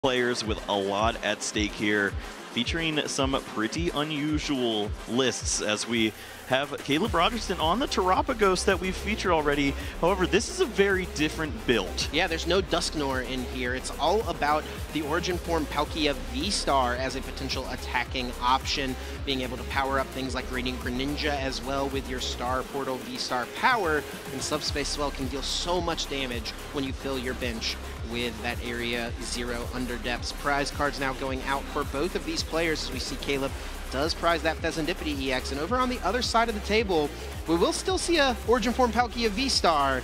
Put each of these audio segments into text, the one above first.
players with a lot at stake here, featuring some pretty unusual lists as we have Caleb Rogerson on the Terapagos that we've featured already. However, this is a very different build. Yeah, there's no Dusknoir in here. It's all about the Origin Form Palkia V-Star as a potential attacking option, being able to power up things like Radiant Greninja as well with your Star Portal V-Star power, and Subspace Swell can deal so much damage when you fill your bench with that Area 0 Under Depths. Prize cards now going out for both of these players as we see Caleb does prize that Fezandipiti EX. And over on the other side of the table, we will still see a Origin Form Palkia V-Star,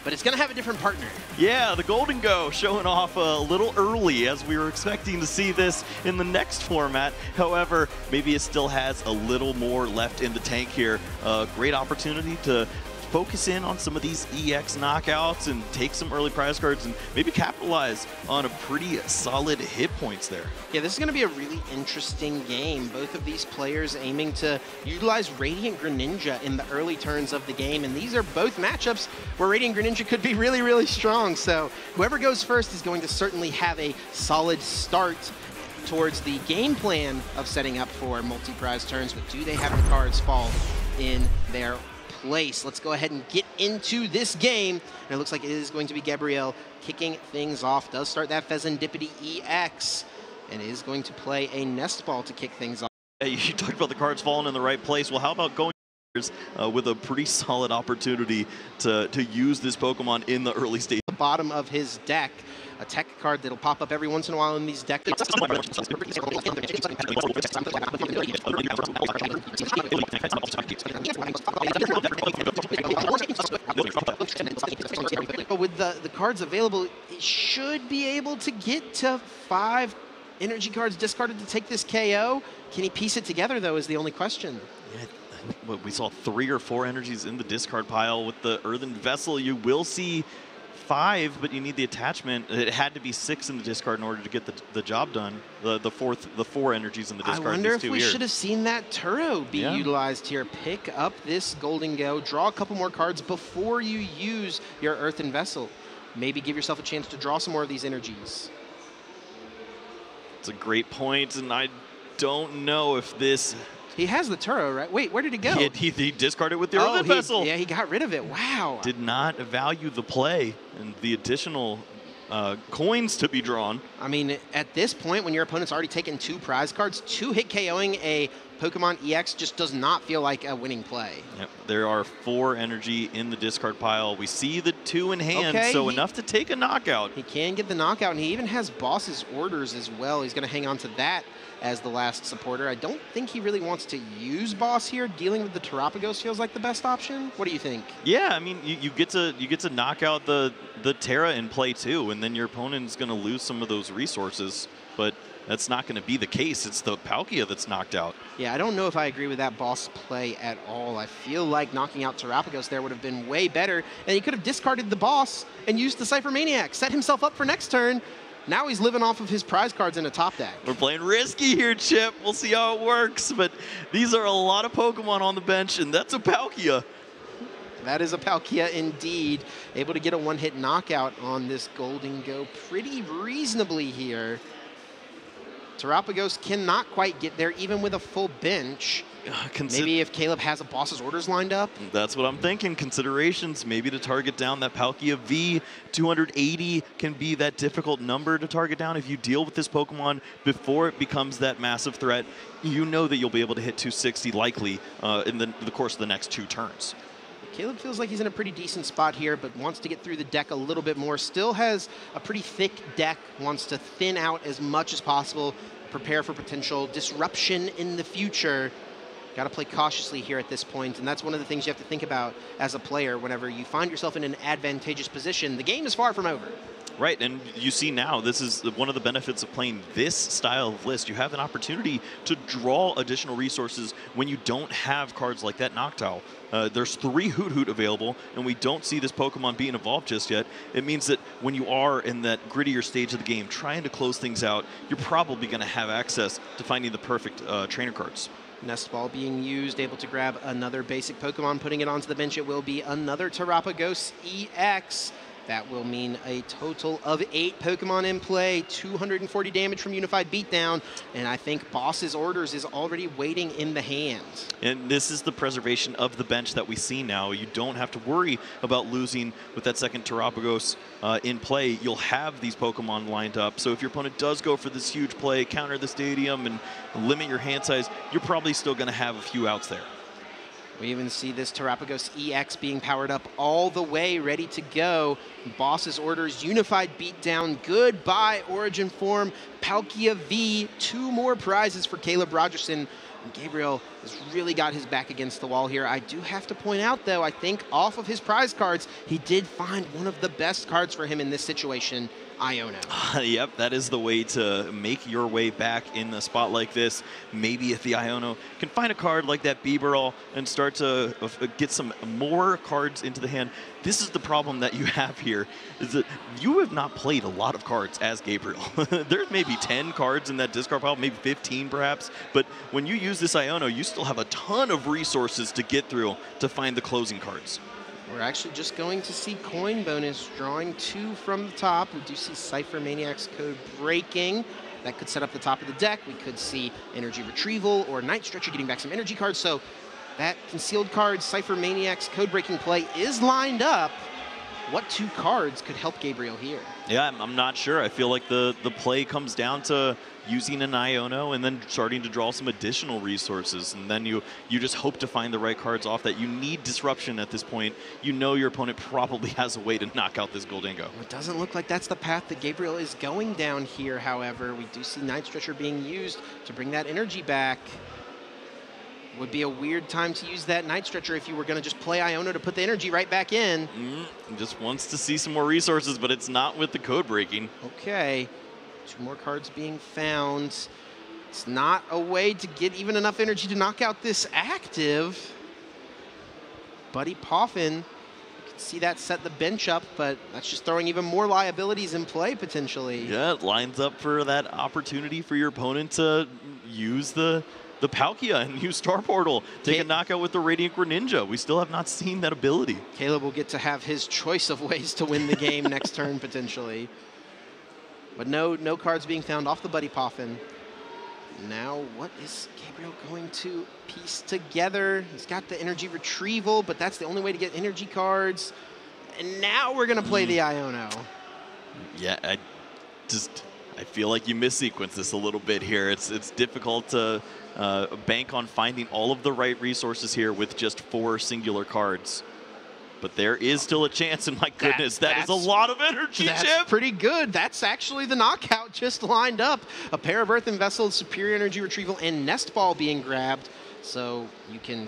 but it's going to have a different partner. Yeah, the Gholdengo showing off a little early as we were expecting to see this in the next format. However, maybe it still has a little more left in the tank here. Great opportunity to focus in on some of these EX knockouts and take some early prize cards and maybe capitalize on a pretty solid hit points there. Yeah, this is going to be a really interesting game. Both of these players aiming to utilize Radiant Greninja in the early turns of the game, and these are both matchups where Radiant Greninja could be really, really strong. So whoever goes first is going to certainly have a solid start towards the game plan of setting up for multi-prize turns, but do they have the cards fall in their place? Let's go ahead and get into this game. And it looks like it is going to be Gabriel kicking things off. Does start that Fezandipiti EX and is going to play a Nest Ball to kick things off. Hey, you talked about the cards falling in the right place. Well, how about going with a pretty solid opportunity to use this Pokemon in the early stage? The bottom of his deck, a tech card that'll pop up every once in a while in these decks. With the cards available, he should be able to get to 5 energy cards discarded to take this KO. Can he piece it together, though, is the only question. Yeah, we saw 3 or 4 energies in the discard pile. With the Earthen Vessel, you will see 5, but you need the attachment. It had to be 6 in the discard in order to get the job done. The 4 energies in the discard. I wonder if we should have seen that Turo be utilized here. Pick up this Gholdengo, draw a couple more cards before you use your Earthen Vessel. Maybe give yourself a chance to draw some more of these energies. It's a great point, and I don't know if this... He has the Turo, right? Wait, where did it go? He discarded with the Earthen Vessel. Yeah, he got rid of it. Wow. Did not value the play and the additional coins to be drawn. I mean, at this point, when your opponent's already taken 2 prize cards, 2-hit KOing a Pokemon EX just does not feel like a winning play. Yep. There are 4 energy in the discard pile. We see the 2 in hand, so enough to take a knockout. He can get the knockout, and he even has Boss's Orders as well. He's going to hang on to that as the last supporter. I don't think he really wants to use Boss here. Dealing with the Terapagos feels like the best option. What do you think? Yeah, I mean, you get to knock out the Terra in play too, and then your opponent's going to lose some of those resources. But that's not going to be the case. It's the Palkia that's knocked out. Yeah, I don't know if I agree with that Boss play at all. I feel like knocking out Terapagos there would have been way better, and he could have discarded the Boss and used the Cypher Maniac, set himself up for next turn. Now he's living off of his prize cards in a top deck. We're playing risky here, Chip. We'll see how it works, but these are a lot of Pokemon on the bench, and that's a Palkia. That is a Palkia indeed. Able to get a 1-hit knockout on this Gholdengo pretty reasonably here. Terapagos cannot quite get there, even with a full bench. Maybe if Caleb has a Boss's Orders lined up? That's what I'm thinking. Considerations, maybe to target down that Palkia V. 280 can be that difficult number to target down. If you deal with this Pokemon before it becomes that massive threat, you know that you'll be able to hit 260 likely in the course of the next 2 turns. Caleb feels like he's in a pretty decent spot here, but wants to get through the deck a little bit more. Still has a pretty thick deck, wants to thin out as much as possible, prepare for potential disruption in the future. Got to play cautiously here at this point, and that's one of the things you have to think about as a player whenever you find yourself in an advantageous position. The game is far from over. Right, and you see now, this is one of the benefits of playing this style of list. You have an opportunity to draw additional resources when you don't have cards like that Noctowl. There's 3 Hoot available, and we don't see this Pokemon being evolved just yet. It means that when you are in that grittier stage of the game, trying to close things out, you're probably going to have access to finding the perfect trainer cards. Nest Ball being used, able to grab another basic Pokemon, putting it onto the bench. It will be another Terapagos EX. That will mean a total of 8 Pokemon in play, 240 damage from Unified Beatdown, and I think Boss's Orders is already waiting in the hand. And this is the preservation of the bench that we see now. You don't have to worry about losing with that second Terapagos in play. You'll have these Pokemon lined up, so if your opponent does go for this huge play, counter the stadium, and limit your hand size, you're probably still going to have a few outs there. We even see this Terapagos EX being powered up all the way, ready to go. Boss's Orders, Unified Beatdown, goodbye Origin Form, Palkia V, 2 more prizes for Caleb Rogerson. And Gabriel has really got his back against the wall here. I do have to point out, though, I think off of his prize cards, he did find one of the best cards for him in this situation, Iono. Yep, that is the way to make your way back in a spot like this. Maybe if the Iono can find a card like that Bibarel and start to get some more cards into the hand. This is the problem that you have here, is that you have not played a lot of cards as Gabriel. There's maybe 10 cards in that discard pile, maybe 15 perhaps, but when you use this Iono, you still have a ton of resources to get through to find the closing cards. We're actually just going to see coin bonus, drawing 2 from the top. We do see Cypher Maniac's Code breaking. That could set up the top of the deck. We could see Energy Retrieval or Night Stretcher getting back some energy cards. So that concealed card, Cypher Maniac's Code breaking play is lined up. What 2 cards could help Gabriel here? Yeah, I'm not sure. I feel like the play comes down to using an Iono and then starting to draw some additional resources. And then you just hope to find the right cards off that. You need disruption at this point. You know your opponent probably has a way to knock out this Gholdengo. It doesn't look like that's the path that Gabriel is going down here, however. We do see Night Stretcher being used to bring that energy back. Would be a weird time to use that Night Stretcher if you were going to just play Iono to put the energy right back in. Just wants to see some more resources, but it's not with the code breaking. Okay, 2 more cards being found. It's not a way to get even enough energy to knock out this active. Buddy Poffin, you can see that set the bench up, but that's just throwing even more liabilities in play potentially. Yeah, it lines up for that opportunity for your opponent to use the Palkia and use Star Portal. Take a knockout with the Radiant Greninja. We still have not seen that ability. Caleb will get to have his choice of ways to win the game next turn, potentially. But no cards being found off the Buddy Poffin. Now, what is Gabriel going to piece together? He's got the Energy Retrieval, but that's the only way to get energy cards. And now we're going to play the Iono. Yeah, I feel like you missequence this a little bit here. It's difficult to bank on finding all of the right resources here with just 4 singular cards. But there is still a chance, and my goodness, that is a lot of energy, Chip. That's pretty good. That's actually the knockout just lined up. A pair of Earthen Vessels, Superior Energy Retrieval, and Nest Ball being grabbed. So you can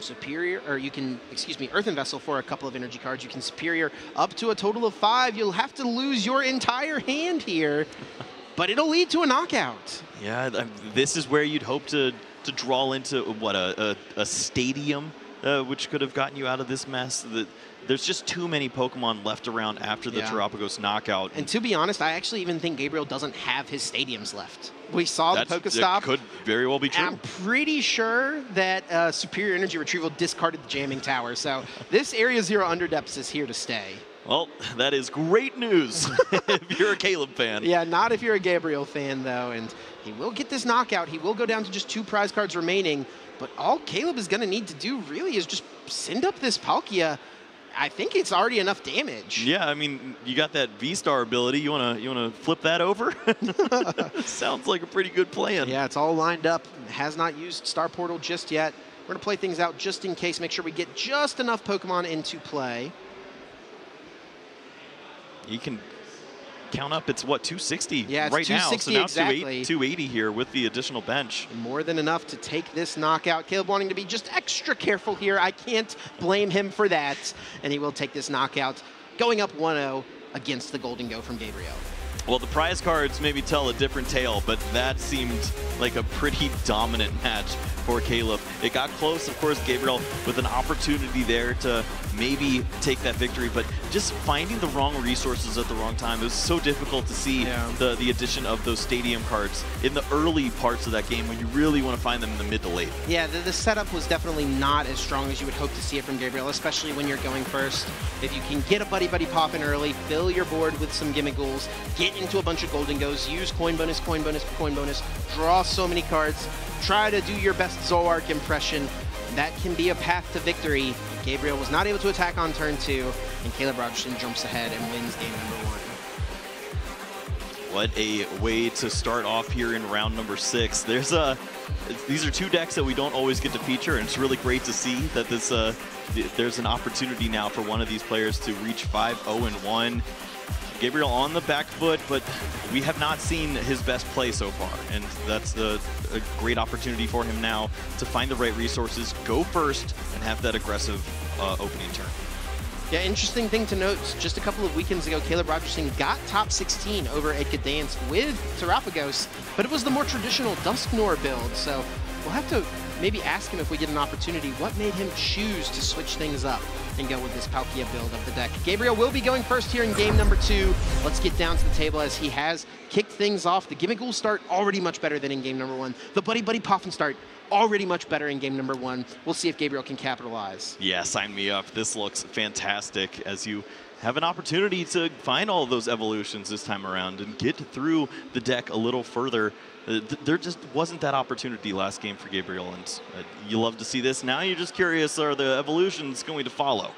Earthen Vessel for a couple of energy cards. You can Superior up to a total of 5. You'll have to lose your entire hand here, but it'll lead to a knockout. Yeah, this is where you'd hope to draw into, what, a stadium, which could have gotten you out of this mess. There's just too many Pokemon left around after the Terapagos knockout. And to be honest, I actually even think Gabriel doesn't have his stadiums left. We saw the Pokestop. That could very well be true. I'm pretty sure that Superior Energy Retrieval discarded the Jamming Tower. So this Area Zero Underdepths is here to stay. Well, that is great news if you're a Caleb fan. Yeah, not if you're a Gabriel fan, though. And he will get this knockout. He will go down to just 2 prize cards remaining. But all Caleb is going to need to do really is just send up this Palkia. I think it's already enough damage. Yeah, I mean, you got that V-Star ability. You wanna flip that over? Sounds like a pretty good plan. Yeah, it's all lined up. Has not used Star Portal just yet. We're going to play things out just in case, make sure we get just enough Pokemon into play. You can count up, it's what, 260 yeah, it's right 260 now. So now exactly. 280 here with the additional bench. More than enough to take this knockout. Caleb wanting to be just extra careful here. I can't blame him for that. And he will take this knockout, going up 1-0 against the Gholdengo from Gabriel. Well, the prize cards maybe tell a different tale, but that seemed like a pretty dominant match for Caleb. It got close, of course, Gabriel with an opportunity there to maybe take that victory, but just finding the wrong resources at the wrong time. It was so difficult to see the addition of those stadium cards in the early parts of that game when you really want to find them in the mid to late. Yeah, the setup was definitely not as strong as you would hope to see it from Gabriel, especially when you're going first. If you can get a Buddy Buddy popping early, fill your board with some gimmicks, get into a bunch of golden goes, use coin bonus, coin bonus, coin bonus, draw so many cards, try to do your best Zoroark impression. That can be a path to victory. Gabriel was not able to attack on turn 2, and Caleb Rogerson jumps ahead and wins game number 1. What a way to start off here in round number 6. These are 2 decks that we don't always get to feature, and it's really great to see that there's an opportunity now for one of these players to reach 5-0-1. Gabriel on the back foot, but we have not seen his best play so far, and that's a great opportunity for him now to find the right resources, go first, and have that aggressive opening turn. Yeah, interesting thing to note, just a couple of weekends ago, Caleb Rogerson got top 16 over Edgar Dance with Terapagos, but it was the more traditional Dusknoir build, so we'll have to maybe ask him if we get an opportunity, what made him choose to switch things up and go with this Palkia build of the deck. Gabriel will be going first here in game number 2. Let's get down to the table as he has kicked things off. The Gimmick start already much better than in game number 1. The Buddy Buddy Poffin start already much better in game number 1. We'll see if Gabriel can capitalize. Yeah, sign me up. This looks fantastic as you have an opportunity to find all of those evolutions this time around and get through the deck a little further. There just wasn't that opportunity last game for Gabriel, and you love to see this. Now you're just curious, are the evolutions going to follow?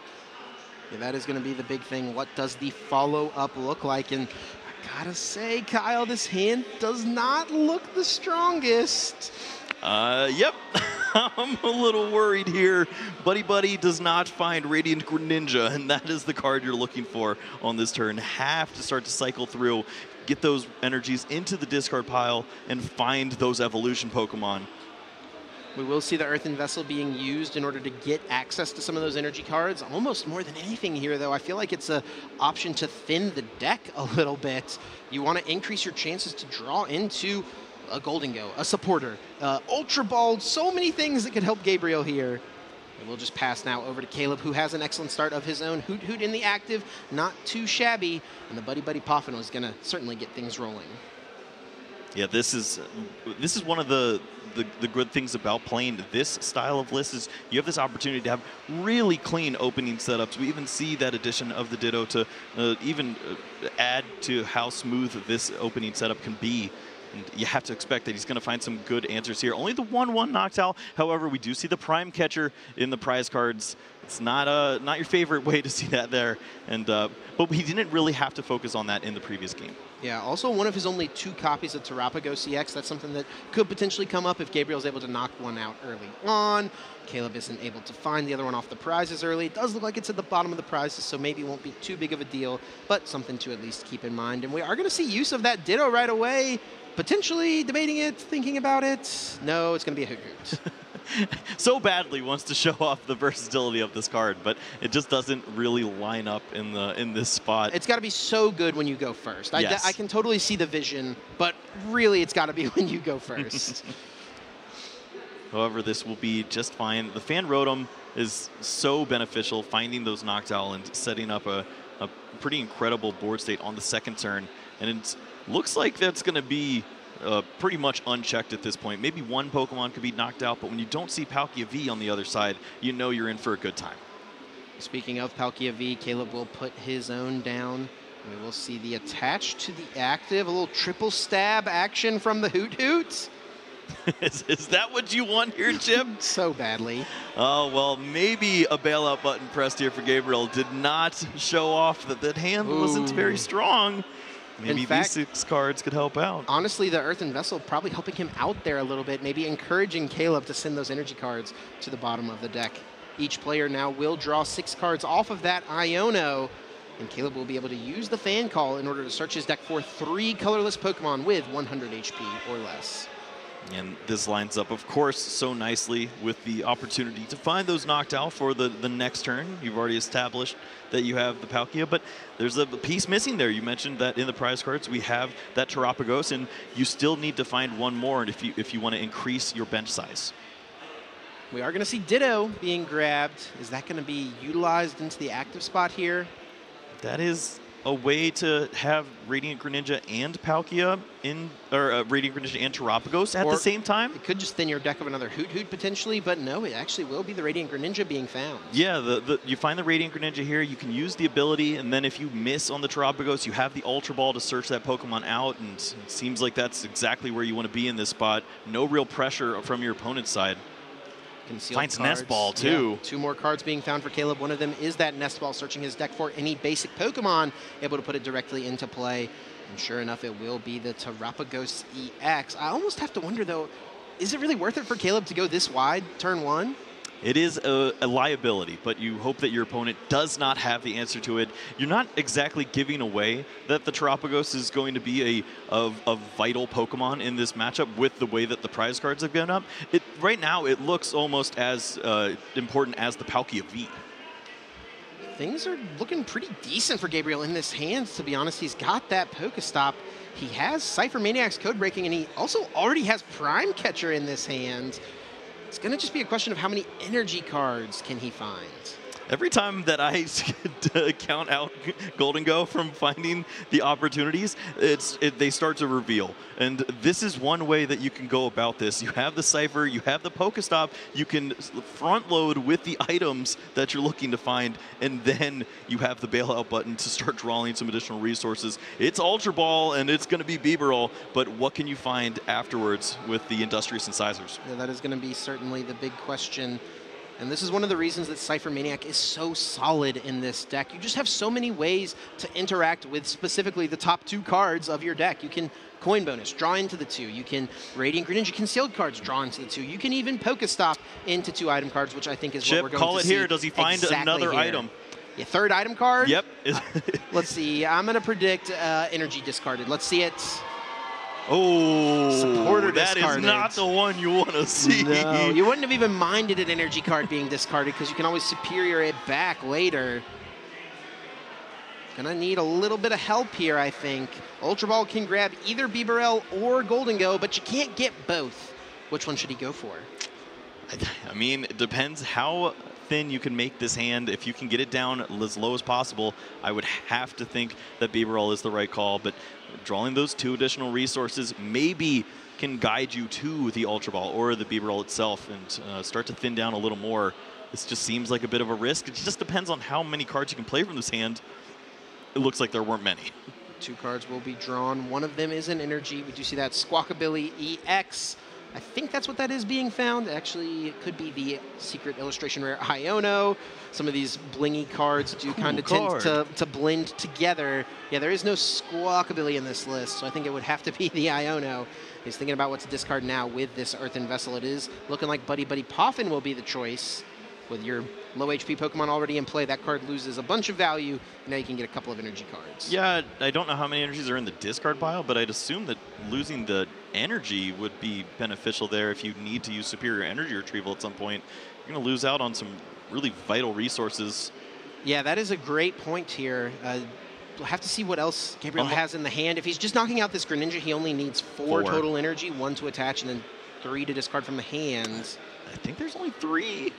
Yeah, that is going to be the big thing. What does the follow-up look like? And I gotta say, Kyle, this hand does not look the strongest. Yep. I'm a little worried here. Buddy Buddy does not find Radiant Greninja, and that is the card you're looking for on this turn. Have to start to cycle through, get those energies into the discard pile, and find those evolution Pokemon. We will see the Earthen Vessel being used in order to get access to some of those energy cards. Almost more than anything here, though, I feel like it's an option to thin the deck a little bit. You want to increase your chances to draw into a Golden-Go, a Supporter, Ultra Ball, so many things that could help Gabriel here. And we'll just pass now over to Caleb, who has an excellent start of his own. Hoot Hoot in the active, not too shabby. And the Buddy Buddy Poffin was going to certainly get things rolling. Yeah, this is one of the good things about playing this style of list is you have this opportunity to have really clean opening setups. We even see that addition of the Ditto to even add to how smooth this opening setup can be. And you have to expect that he's going to find some good answers here. Only the 1/1 Noctowl. However, we do see the Prime Catcher in the prize cards. It's not your favorite way to see that there, and but he didn't really have to focus on that in the previous game. Yeah, also one of his only 2 copies of Terapagos EX. That's something that could potentially come up if Gabriel's able to knock one out early on. Caleb isn't able to find the other one off the prizes early. It does look like it's at the bottom of the prizes, so maybe it won't be too big of a deal, but something to at least keep in mind. And we are going to see use of that Ditto right away. Potentially debating it, thinking about it. No, it's going to be a Hoot Hoot. So badly wants to show off the versatility of this card, but it just doesn't really line up in this spot. It's got to be so good when you go first. Yes. I can totally see the vision, but really it's got to be when you go first. However, this will be just fine. The Fan Rotom is so beneficial, finding those Noctowl and setting up a pretty incredible board state on the second turn. And it looks like that's going to be pretty much unchecked at this point. Maybe one Pokemon could be knocked out, but when you don't see Palkia V on the other side, you know you're in for a good time. Speaking of Palkia V, Caleb will put his own down. We will see the attach to the active, a little triple stab action from the Hoot Hoot. Is that what you want here, Chip? So badly. Oh, well, maybe a bailout button pressed here for Gabriel. Did not show off that that hand wasn't very strong. Maybe In fact, these 6 cards could help out. Honestly, the Earthen Vessel probably helping him out there a little bit, maybe encouraging Caleb to send those energy cards to the bottom of the deck. Each player now will draw 6 cards off of that Iono, and Caleb will be able to use the Fan Call in order to search his deck for 3 colorless Pokemon with 100 HP or less. And this lines up, of course, so nicely with the opportunity to find those Noctowl for the next turn. You've already established that you have the Palkia, but there's a piece missing there. You mentioned that in the prize cards we have that Terapagos, and you still need to find one more if you want to increase your bench size. We are going to see Ditto being grabbed. Is that going to be utilized into the active spot here? That is a way to have Radiant Greninja and Palkia or Radiant Greninja and Terapagos at the same time. It could just thin your deck of another Hoot potentially, but no, it actually will be the Radiant Greninja being found. Yeah, you find the Radiant Greninja here, you can use the ability, and then if you miss on the Terapagos, you have the Ultra Ball to search that Pokemon out, and it seems like that's exactly where you want to be in this spot. No real pressure from your opponent's side. Concealed finds cards. Nest Ball, too. Yeah, 2 more cards being found for Caleb. One of them is that Nest Ball, searching his deck for any basic Pokemon, able to put it directly into play. And sure enough, it will be the Terapagos EX. I almost have to wonder, though, is it really worth it for Caleb to go this wide turn 1? It is a liability, but you hope that your opponent does not have the answer to it. You're not exactly giving away that the Terapagos is going to be a vital Pokemon in this matchup with the way that the prize cards have gone up. Right now, it looks almost as important as the Palkia V. Things are looking pretty decent for Gabriel in this hand, to be honest. He's got that Pokestop. He has Cypher Maniac's Code Breaking, and he also already has Prime Catcher in this hand. It's going to just be a question of how many energy cards can he find. Every time that I count out Golden Go from finding the opportunities, they start to reveal. And this is one way that you can go about this. You have the Cypher, you have the Pokestop, you can front load with the items that you're looking to find, and then you have the bailout button to start drawing some additional resources. It's Ultra Ball, and it's going to be Bibarel, but what can you find afterwards with the Industrious Incisors? Yeah, that is going to be certainly the big question. And this is one of the reasons that Cypher Maniac is so solid in this deck. You just have so many ways to interact with specifically the top 2 cards of your deck. You can Coin Bonus, draw into the 2. You can Radiant Greninja Concealed cards, draw into the 2. You can even Pokestop into 2 item cards, which I think is what we're going call to it see here. Does he find exactly another here. item? Yeah, 3rd item card? Yep. Let's see. I'm going to predict energy discarded. Let's see it. Oh, Supporter that discarded. is not the one you want to see. No, you wouldn't have even minded an energy card being discarded because you can always superior it back later. Gonna need a little bit of help here, I think. Ultra Ball can grab either Bibarel or Golden Go, but you can't get both. Which one should he go for? I mean, it depends how thin you can make this hand. If you can get it down as low as possible, I would have to think that Bibarel is the right call, but drawing those 2 additional resources maybe can guide you to the Ultra Ball or the Bibarel itself and start to thin down a little more. This just seems like a bit of a risk. It just depends on how many cards you can play from this hand. It looks like there weren't many. 2 cards will be drawn. One of them is an energy. We do see that Squawkabilly EX. I think that's what that is being found. Actually, it could be the secret illustration rare Iono. Some of these blingy cards do kind of tend to blend together. Yeah, there is no Squawkabilly in this list, so I think it would have to be the Iono. He's thinking about what to discard now with this Earthen Vessel. It is looking like Buddy Poffin will be the choice. With your low HP Pokemon already in play, that card loses a bunch of value. Now you can get a couple of energy cards. Yeah, I don't know how many energies are in the discard pile, but I'd assume that losing the energy would be beneficial there if you need to use superior energy retrieval at some point. You're going to lose out on some really vital resources. Yeah, that is a great point here. We'll have to see what else Gabriel has in the hand. If he's just knocking out this Greninja, he only needs 4 total energy, 1 to attach, and then 3 to discard from the hand. I think there's only 3.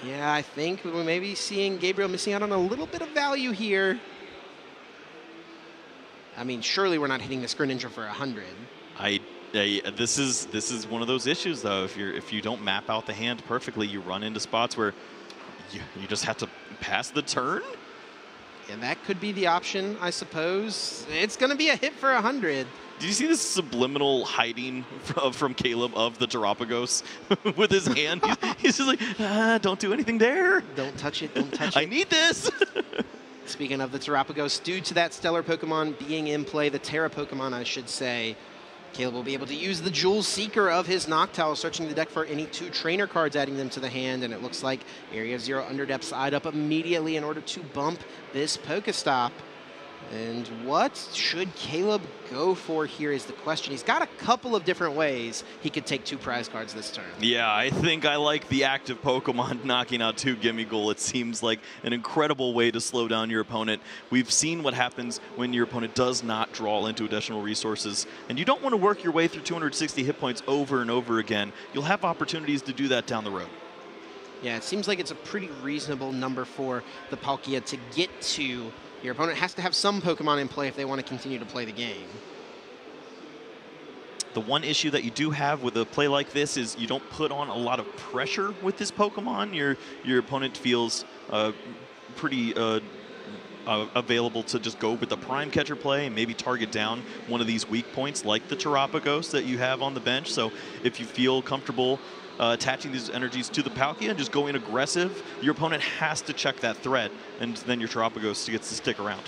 Yeah, I think we may be seeing Gabriel missing out on a little bit of value here. I mean, surely we're not hitting this Greninja for 100. This is one of those issues, though. If you don't map out the hand perfectly, you run into spots where you just have to pass the turn. And that could be the option, I suppose. It's going to be a hit for 100. Did you see this subliminal hiding from Caleb of the Terapagos with his hand? He's just like, don't do anything there. Don't touch it, don't touch it. I need this. Speaking of the Terapagos, due to that stellar Pokemon being in play, the Terra Pokemon, I should say, Caleb will be able to use the Jewel Seeker of his Noctowl, searching the deck for any 2 trainer cards, adding them to the hand, and it looks like Area of Zero Underdepth's eyed up immediately in order to bump this Pokestop. And what should Caleb go for here is the question. He's got a couple of different ways he could take 2 prize cards this turn. Yeah, I think I like the active Pokemon knocking out 2 Gimmighoul. It seems like an incredible way to slow down your opponent. We've seen what happens when your opponent does not draw into additional resources, and you don't want to work your way through 260 hit points over and over again. You'll have opportunities to do that down the road. Yeah, it seems like it's a pretty reasonable number for the Palkia to get to. Your opponent has to have some Pokemon in play if they want to continue to play the game. The one issue that you do have with a play like this is you don't put on a lot of pressure with this Pokemon. Your opponent feels pretty available to just go with the Prime Catcher play and maybe target down one of these weak points like the Terapagos that you have on the bench. So if you feel comfortable attaching these energies to the Palkia and just going aggressive, your opponent has to check that threat, and then your Terapagos gets to stick around.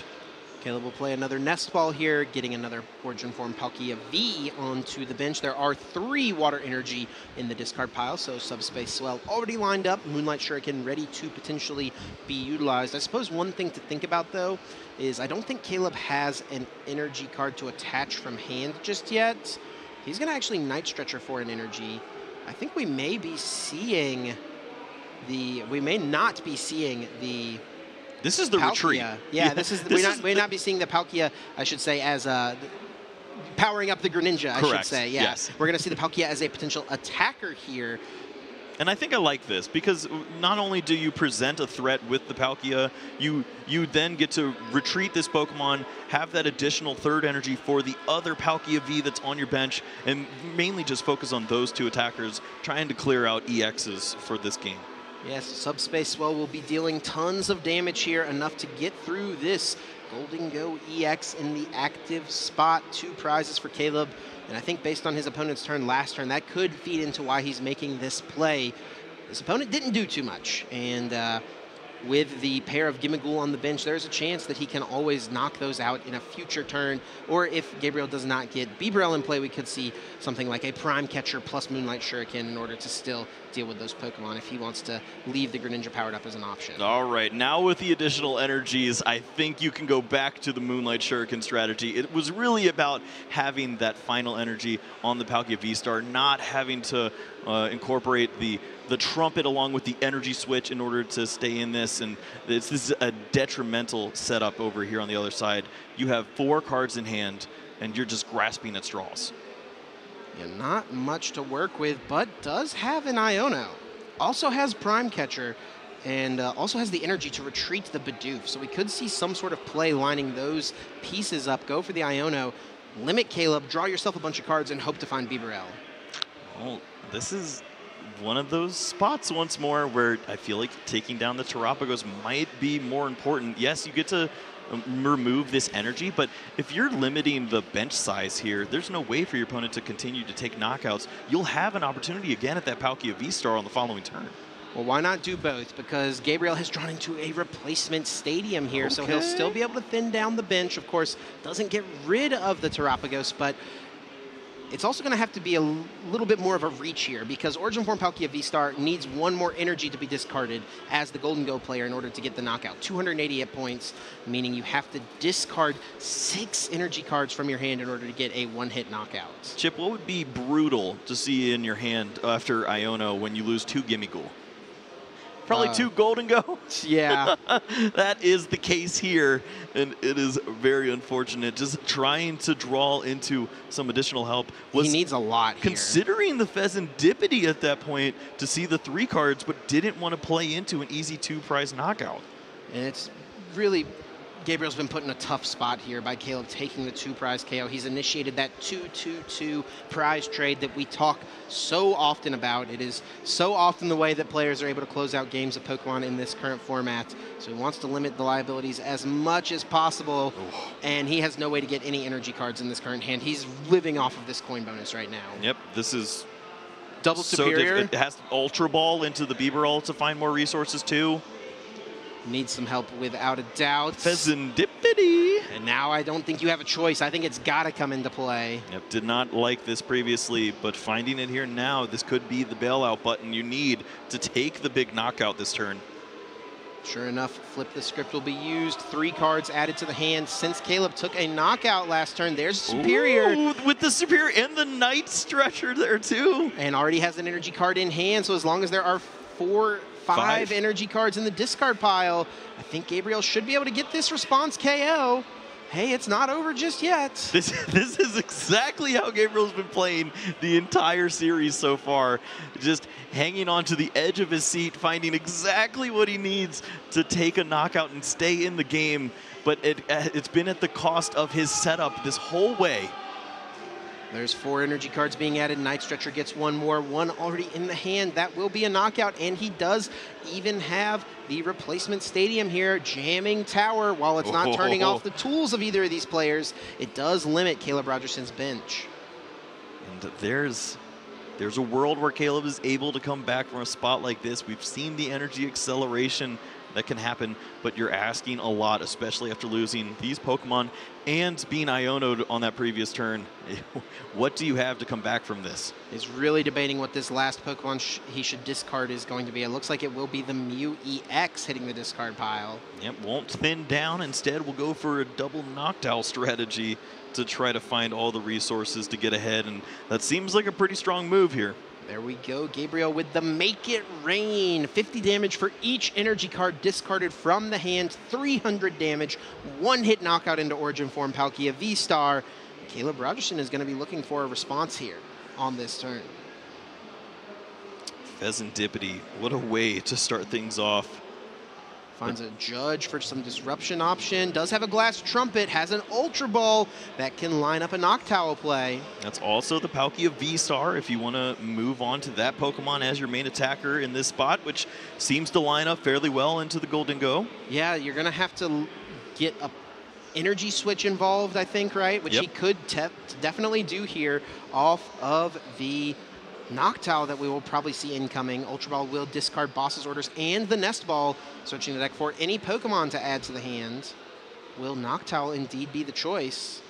Caleb will play another Nest Ball here, getting another Origin Form Palkia V onto the bench. There are 3 Water Energy in the discard pile, so Subspace Swell already lined up, Moonlight Shuriken ready to potentially be utilized. I suppose one thing to think about, though, is I don't think Caleb has an energy card to attach from hand just yet. He's going to actually Night Stretcher for an energy. I think we may be seeing we may not be seeing the This is the Palkia. retreat. Yeah, we may not be seeing the Palkia, I should say, as powering up the Greninja, Correct. I should say. Yeah. Yes. We're going to see the Palkia as a potential attacker here. And I think I like this because not only do you present a threat with the Palkia, you then get to retreat this Pokemon, have that additional 3rd energy for the other Palkia V that's on your bench, and mainly just focus on those 2 attackers, trying to clear out EXs for this game. Yes, Subspace Swell will be dealing tons of damage here, enough to get through this Gholdengo EX in the active spot. 2 prizes for Caleb. And I think based on his opponent's turn last turn, that could feed into why he's making this play. His opponent didn't do too much. And with the pair of Gimmighoul on the bench, there's a chance that he can always knock those out in a future turn. Or if Gabriel does not get Bibarel in play, we could see something like a Prime Catcher plus Moonlight Shuriken in order to still deal with those Pokemon if he wants to leave the Greninja powered up as an option. All right, now with the additional energies, I think you can go back to the Moonlight Shuriken strategy. It was really about having that final energy on the Palkia V-Star, not having to incorporate the Trumpet along with the energy switch in order to stay in this, and this is a detrimental setup over here on the other side. You have 4 cards in hand, and you're just grasping at straws. Yeah, not much to work with, but does have an Iono. Also has Prime Catcher, and also has the energy to retreat the Bidoof. So we could see some sort of play lining those pieces up. Go for the Iono, limit Caleb, draw yourself a bunch of cards, and hope to find Bibarel. Well, this is one of those spots once more where I feel like taking down the Terapagos might be more important. Yes, you get to remove this energy, but if you're limiting the bench size here, there's no way for your opponent to continue to take knockouts. You'll have an opportunity again at that Palkia V-Star on the following turn. Well, why not do both? Because Gabriel has drawn into a replacement stadium here, so he'll still be able to thin down the bench. Of course, doesn't get rid of the Terapagos, but it's also going to have to be a little bit more of a reach here because Origin Form Palkia V-Star needs 1 more energy to be discarded as the Gholdengo player in order to get the knockout. 288 points, meaning you have to discard 6 energy cards from your hand in order to get a 1-hit knockout. Chip, what would be brutal to see in your hand after Iono when you lose 2 Gimmighoul? Probably 2 Gholdengo. Yeah. That is the case here, and it is very unfortunate. Just trying to draw into some additional help. He needs a lot here. Considering the Fezandipiti at that point to see the 3 cards, but didn't want to play into an easy 2-prize knockout. And it's really, Gabriel's been put in a tough spot here by Caleb taking the 2-prize KO. He's initiated that 2-2-2 prize trade that we talk so often about. It is so often the way that players are able to close out games of Pokemon in this current format. So he wants to limit the liabilities as much as possible, and he has no way to get any energy cards in this current hand. He's living off of this coin bonus right now. Yep, this is double superior. It has Ultra Ball into the Bibarel to find more resources too. Needs some help without a doubt. Fezandipiti. And now I don't think you have a choice. I think it's got to come into play. Yep, did not like this previously, but finding it here now, this could be the bailout button you need to take the big knockout this turn. Sure enough, Flip the Script will be used. 3 cards added to the hand since Caleb took a knockout last turn. There's Superior. Ooh, with the Superior and the Night Stretcher there too. And already has an energy card in hand, so as long as there are 5 energy cards in the discard pile, I think Gabriel should be able to get this response KO. Hey, it's not over just yet. This is exactly how Gabriel's been playing the entire series so far. Just hanging on to the edge of his seat, finding exactly what he needs to take a knockout and stay in the game. But it's been at the cost of his setup this whole way. There's 4 energy cards being added. Night Stretcher gets 1 more, 1 already in the hand. That will be a knockout, and he does even have the replacement stadium here, jamming Tower. While it's not turning off the tools of either of these players, it does limit Caleb Rogerson's bench. And there's a world where Caleb is able to come back from a spot like this. We've seen the energy acceleration that can happen, but you're asking a lot, especially after losing these Pokemon and being Iono'd on that previous turn. What do you have to come back from this? He's really debating what this last Pokemon he should discard is going to be. It looks like it will be the Mew EX hitting the discard pile. Yep, won't thin down. Instead, we'll go for a double Noctowl strategy to try to find all the resources to get ahead, and that seems like a pretty strong move here. There we go, Gabriel with the Make It Rain. 50 damage for each energy card discarded from the hand, 300 damage, 1-hit knockout into Origin Form Palkia V-Star. Caleb Rogerson is going to be looking for a response here on this turn. Pheasantipity, what a way to start things off. Finds a Judge for some disruption option. Does have a Glass Trumpet. Has an Ultra Ball that can line up a Noctowl play. That's also the Palkia V-Star if you want to move on to that Pokemon as your main attacker in this spot, which seems to line up fairly well into the Golden Go. Yeah, you're going to have to get a energy switch involved, I think, right? Which he could definitely do here off of the Noctowl that we will probably see incoming. Ultra Ball will discard Boss's Orders and the Nest Ball, searching the deck for any Pokemon to add to the hand. Will Noctowl indeed be the choice?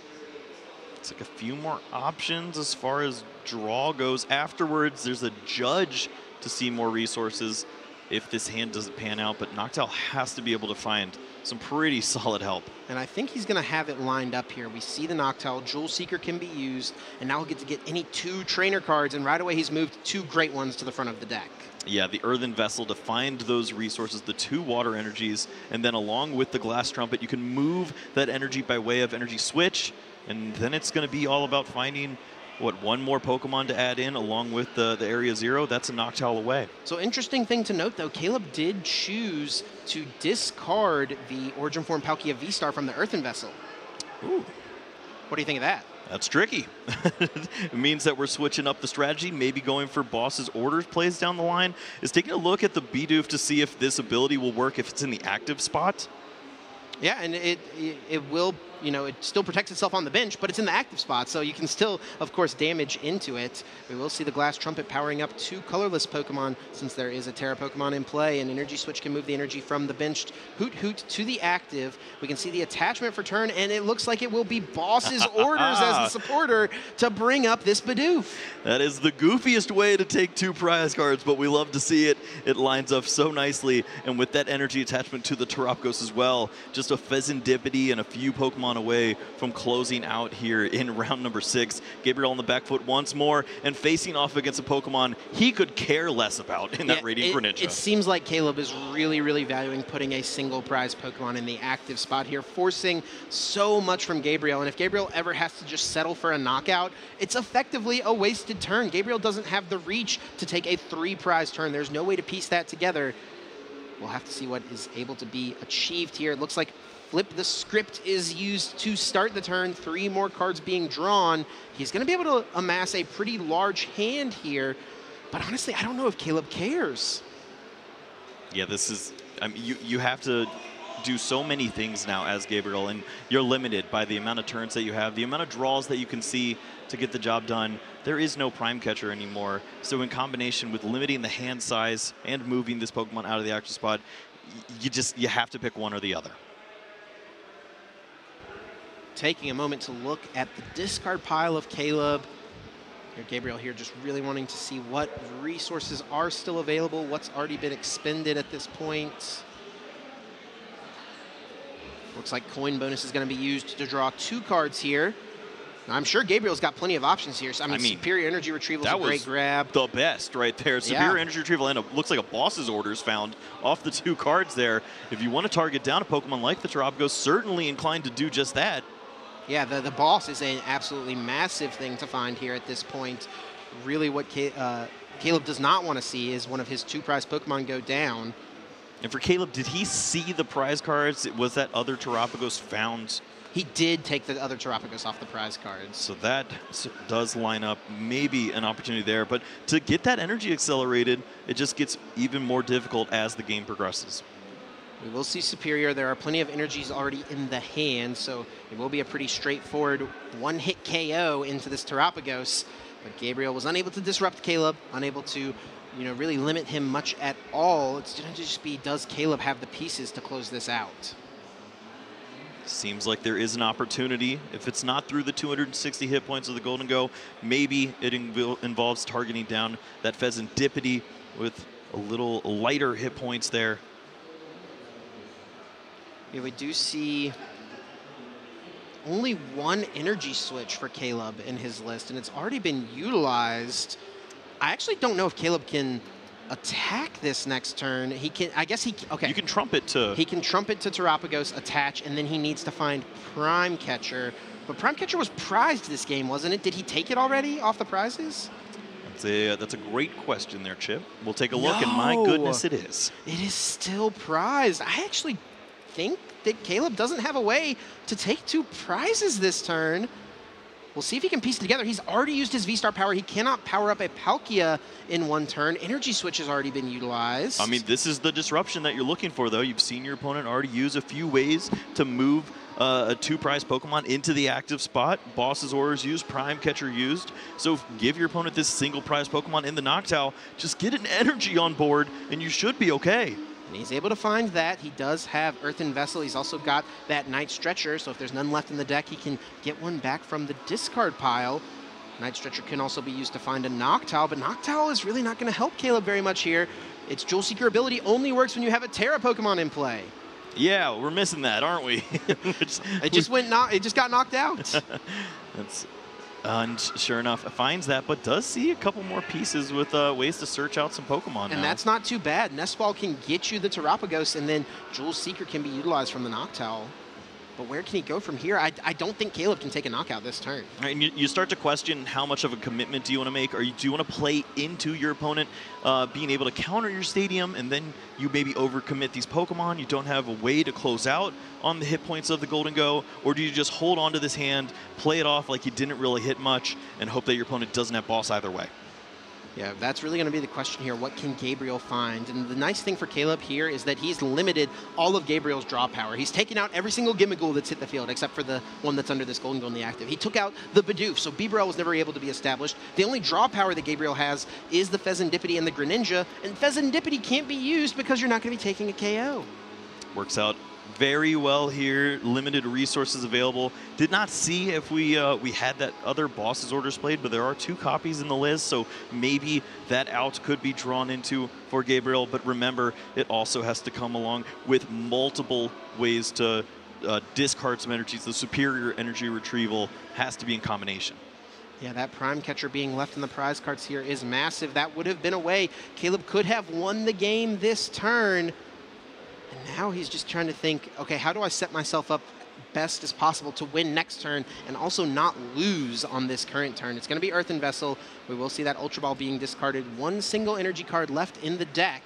It's like a few more options as far as draw goes. Afterwards, there's a Judge to see more resources if this hand doesn't pan out, but Noctowl has to be able to find some pretty solid help. And I think he's going to have it lined up here. We see the Noctowl, Jewel Seeker can be used, and now he'll get to get any 2 trainer cards, and right away he's moved 2 great ones to the front of the deck. Yeah, the Earthen Vessel to find those resources, the 2 water energies, and then along with the Glass Trumpet, you can move that energy by way of energy switch, and then it's going to be all about finding, what, 1 more Pokemon to add in along with the Area Zero. That's a Noctowl away. So interesting thing to note, though, Caleb did choose to discard the Origin Form Palkia V-Star from the Earthen Vessel. Ooh. What do you think of that? That's tricky. It means that we're switching up the strategy, maybe going for Boss's Orders plays down the line. Is taking a look at the Bidoof to see if this ability will work if it's in the active spot. Yeah, and it will, you know, it still protects itself on the bench, but it's in the active spot, so you can still, of course, damage into it. We will see the Glass Trumpet powering up 2 colorless Pokemon since there is a Terra Pokemon in play. An Energy Switch can move the energy from the benched Hoot Hoot to the active. We can see the attachment for turn, and it looks like it will be Boss's Orders as the supporter to bring up this Bidoof. That is the goofiest way to take 2 prize cards, but we love to see it. It lines up so nicely, and with that energy attachment to the Terapagos as well, just a Pheasantipity and a few Pokemon away from closing out here in round number 6. Gabriel on the back foot once more and facing off against a Pokemon he could care less about in that Radiant Greninja. It seems like Caleb is really, really valuing putting a single prize Pokemon in the active spot here, forcing so much from Gabriel. And if Gabriel ever has to just settle for a knockout, it's effectively a wasted turn. Gabriel doesn't have the reach to take a 3 prize turn. There's no way to piece that together. We'll have to see what is able to be achieved here. It looks like Flip the Script is used to start the turn. 3 more cards being drawn. He's going to be able to amass a pretty large hand here. But honestly, I don't know if Caleb cares. Yeah, this is, I mean, you have to do so many things now as Gabriel, and you're limited by the amount of turns that you have, the amount of draws that you can see to get the job done. There is no Prime Catcher anymore. So in combination with limiting the hand size and moving this Pokemon out of the active spot, you have to pick one or the other. Taking a moment to look at the discard pile of Caleb. Here, Gabriel here just really wanting to see what resources are still available, what's already been expended at this point. Looks like coin bonus is going to be used to draw 2 cards here. Now, I'm sure Gabriel's got plenty of options here. So, I mean, Superior Energy Retrieval is a great grab. The best right there. Superior Energy Retrieval and looks like a boss's orders found off the 2 cards there. If you want to target down a Pokemon like the Terapagos, certainly inclined to do just that. Yeah, the boss is an absolutely massive thing to find here at this point. Really what Caleb does not want to see is one of his 2 prize Pokemon go down. And for Caleb, did he see the prize cards? Was that other Terapagos found? He did take the other Terapagos off the prize cards. So that does line up maybe an opportunity there. But to get that energy accelerated, it just gets even more difficult as the game progresses. We will see Superior. There are plenty of energies already in the hand, so it will be a pretty straightforward one-hit KO into this Terapagos. But Gabriel was unable to disrupt Caleb, unable to really limit him much at all. It's going to just be, does Caleb have the pieces to close this out? Seems like there is an opportunity. If it's not through the 260 hit points of the Gholdengo, maybe it involves targeting down that Fezandipiti with a little lighter hit points there. Yeah, we do see only 1 energy switch for Caleb in his list, and it's already been utilized. I actually don't know if Caleb can attack this next turn. He can, I guess he, okay. You can trumpet to... He can trumpet to Terapagos, attach, and then he needs to find Prime Catcher. But Prime Catcher was prized this game, wasn't it? Did he take it already off the prizes? That's a great question there, Chip. We'll take a look, and my goodness, it is. It is still prized. I actually think that Caleb doesn't have a way to take 2 prizes this turn. We'll see if he can piece it together. He's already used his V-Star power. He cannot power up a Palkia in 1 turn. Energy Switch has already been utilized. I mean, this is the disruption that you're looking for, though. You've seen your opponent already use a few ways to move a 2-prize Pokemon into the active spot. Boss's orders used, Prime Catcher used. So give your opponent this single prize Pokemon in the Noctowl. Just get an energy on board, and you should be okay. And he's able to find that. He does have Earthen Vessel. He's also got that Night Stretcher, so if there's none left in the deck, he can get one back from the discard pile. Night Stretcher can also be used to find a Noctowl, but Noctowl is really not going to help Caleb very much here. Its Jewel Seeker ability only works when you have a Terra Pokemon in play. Yeah, we're missing that, aren't we? It just got knocked out. And sure enough, finds that, but does see a couple more pieces with ways to search out some Pokemon and that's not too bad. Nest Ball can get you the Terapagos, and then Jewel Seeker can be utilized from the Noctowl. But where can he go from here? I don't think Caleb can take a knockout this turn. And you start to question how much of a commitment do you want to make, or do you want to play into your opponent being able to counter your stadium, and then you maybe overcommit these Pokemon. You don't have a way to close out on the hit points of the Gholdengo, or do you just hold on to this hand, play it off like you didn't really hit much, and hope that your opponent doesn't have boss either way? Yeah, that's really going to be the question here. What can Gabriel find? And the nice thing for Caleb here is that he's limited all of Gabriel's draw power. He's taken out every single Gimmighoul that's hit the field, except for the one that's under this Gholdengo in the active. He took out the Bidoof, so Bibarel was never able to be established. The only draw power that Gabriel has is the Fezandipiti and the Greninja, and Fezandipiti can't be used because you're not going to be taking a KO. Works out very well here. Limited resources available. Did not see if we had that other boss's orders played, but there are 2 copies in the list, so maybe that out could be drawn into for Gabriel. But remember, it also has to come along with multiple ways to discard some energies. The Superior Energy Retrieval has to be in combination. Yeah, that Prime Catcher being left in the prize cards here is massive. That would have been a way Caleb could have won the game this turn. And now he's just trying to think, okay, how do I set myself up best as possible to win next turn and also not lose on this current turn? It's going to be Earthen Vessel. We will see that Ultra Ball being discarded. 1 single energy card left in the deck.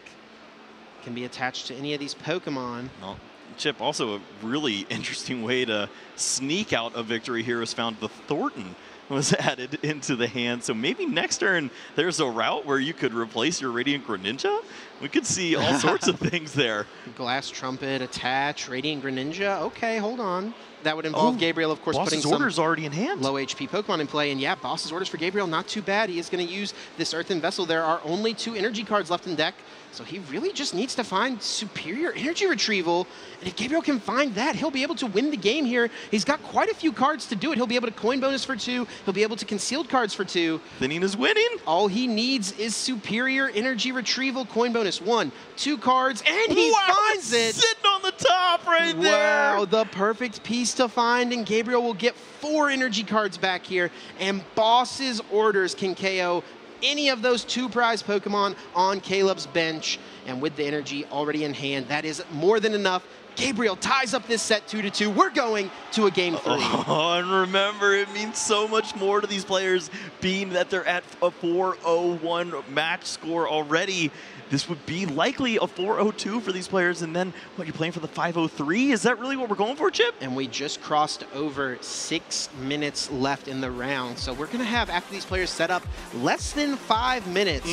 Can be attached to any of these Pokemon. Well, Chip, also a really interesting way to sneak out a victory here is found the Thornton was added into the hand. So maybe next turn there's a route where you could replace your Radiant Greninja. We could see all sorts of things there. Glass Trumpet, attach, Radiant Greninja. Okay, hold on. That would involve Gabriel, of course, putting some orders already in hand. Low HP Pokemon in play. And yeah, boss's orders for Gabriel, not too bad. He is going to use this Earthen Vessel. There are only 2 energy cards left in deck. So he really just needs to find Superior Energy Retrieval. And if Gabriel can find that, he'll be able to win the game here. He's got quite a few cards to do it. He'll be able to coin bonus for 2. He'll be able to concealed cards for 2. Thinning is winning. All he needs is Superior Energy Retrieval, coin bonus 1, 2 cards, and he finds it. Sitting on the top right there. Wow, the perfect piece to find, and Gabriel will get 4 energy cards back here, and Boss's Orders can KO any of those 2 prize Pokemon on Caleb's bench. And with the energy already in hand, that is more than enough. Gabriel ties up this set 2-2. We're going to a game 3. Oh, and remember, it means so much more to these players, being that they're at a 4-0-1 match score already. This would be likely a 4-0-2 for these players, and then, what, you're playing for the 5-0-3? Is that really what we're going for, Chip? And we just crossed over 6 minutes left in the round. So we're going to have, after these players set up, less than 5 minutes.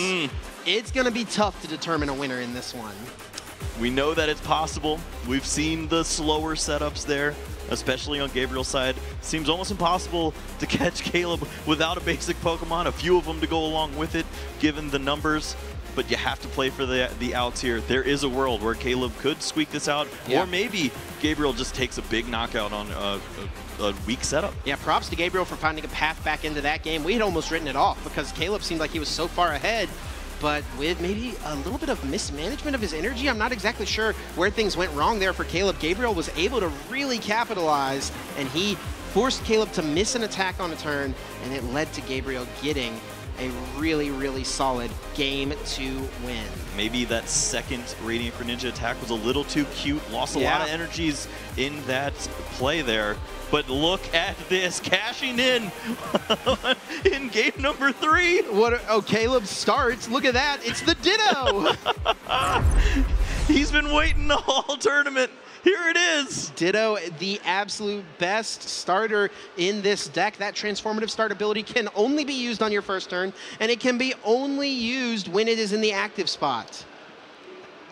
It's going to be tough to determine a winner in this one. We know that it's possible. We've seen the slower setups there, especially on Gabriel's side. Seems almost impossible to catch Caleb without a basic Pokemon, a few of them to go along with it, given the numbers. But you have to play for the outs here. There is a world where Caleb could squeak this out, or maybe Gabriel just takes a big knockout on a weak setup. Yeah, props to Gabriel for finding a path back into that game. We had almost written it off because Caleb seemed like he was so far ahead. But with maybe a little bit of mismanagement of his energy, I'm not exactly sure where things went wrong there for Caleb. Gabriel was able to really capitalize, and he forced Caleb to miss an attack on a turn, and it led to Gabriel getting a really, really solid game to win. Maybe that second Radiant Greninja attack was a little too cute, lost a lot of energies in that play there. But look at this, cashing in game number 3. Oh, Caleb starts. Look at that. It's the Ditto. He's been waiting the whole tournament. Here it is. Ditto, the absolute best starter in this deck. That transformative start ability can only be used on your first turn, and it can be only used when it is in the active spot.